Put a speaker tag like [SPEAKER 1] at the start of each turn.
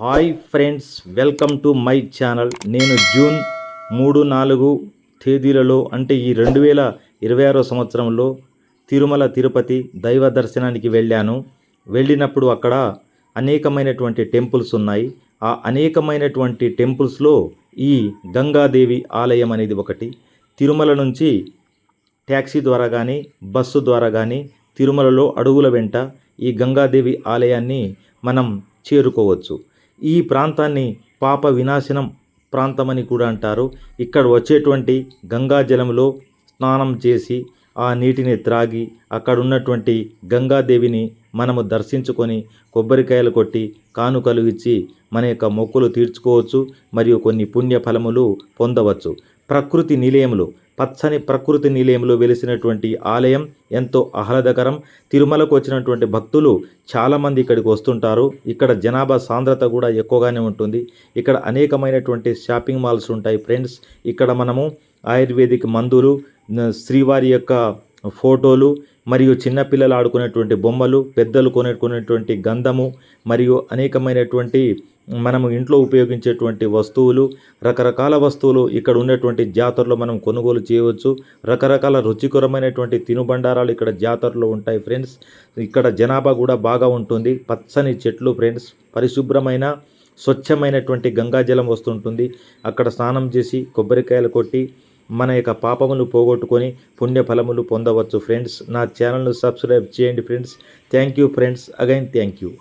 [SPEAKER 1] Hi friends, welcome to my channel. నేను June 3-4 తేదీలలో అంటే ఈ 2026 సంవత్సరంలో తిరుమల తిరుపతి దైవ దర్శనానికి వెళ్ళినప్పుడు అక్కడ అనేకమైనటువంటి టెంపుల్స్ ఉన్నాయి. ఆ అనేకమైనటువంటి టెంపుల్స్లో ఈ గంగాదేవి ఆలయం అనేది ఒకటి. తిరుమల నుంచి ట్యాక్సీ ద్వారా కానీ బస్సు ద్వారా కానీ తిరుమలలో అడుగుల వెంట ఈ గంగాదేవి ఆలయాన్ని మనం చేరుకోవచ్చు. ఈ ప్రాంతాన్ని పాప వినాశనం ప్రాంతమని కూడా అంటారు. ఇక్కడ వచ్చేటువంటి గంగా జలంలో స్నానం చేసి ఆ నీటిని త్రాగి అక్కడ ఉన్నటువంటి గంగాదేవిని మనము దర్శించుకొని కొబ్బరికాయలు కొట్టి కానుకలు ఇచ్చి మన యొక్క మొక్కులు తీర్చుకోవచ్చు. మరియు కొన్ని పుణ్య ఫలములు పొందవచ్చు. ప్రకృతి నిలయములు, పచ్చని ప్రకృతి నిలయంలో వెలిసినటువంటి ఆలయం ఎంతో ఆహ్లాదకరం. తిరుమలకు వచ్చినటువంటి భక్తులు చాలామంది ఇక్కడికి వస్తుంటారు. ఇక్కడ జనాభా సాంద్రత కూడా ఎక్కువగానే ఉంటుంది. ఇక్కడ అనేకమైనటువంటి షాపింగ్ మాల్స్ ఉంటాయి ఫ్రెండ్స్. ఇక్కడ మనము ఆయుర్వేదిక్ మందులు, శ్రీవారి యొక్క ఫోటోలు మరియు చిన్నపిల్లలు ఆడుకునేటువంటి బొమ్మలు, పెద్దలు కొనుక్కునేటువంటి గంధము మరియు అనేకమైనటువంటి మనము ఇంట్లో ఉపయోగించేటువంటి వస్తువులు, రకరకాల వస్తువులు ఇక్కడ ఉన్నటువంటి జాతరలో మనం కొనుగోలు చేయవచ్చు. రకరకాల రుచికరమైనటువంటి తినుబండారాలు ఇక్కడ జాతరలో ఉంటాయి ఫ్రెండ్స్. ఇక్కడ జనాభా కూడా బాగా ఉంటుంది. పచ్చని చెట్లు ఫ్రెండ్స్, పరిశుభ్రమైన స్వచ్ఛమైనటువంటి గంగాజలం వస్తుంటుంది. అక్కడ స్నానం చేసి కొబ్బరికాయలు కొట్టి మన యొక్క పాపములు పోగొట్టుకొని పుణ్యఫలములు పొందవచ్చు ఫ్రెండ్స్. నా ఛానల్ను సబ్స్క్రైబ్ చేయండి friends. Thank you friends, again thank you.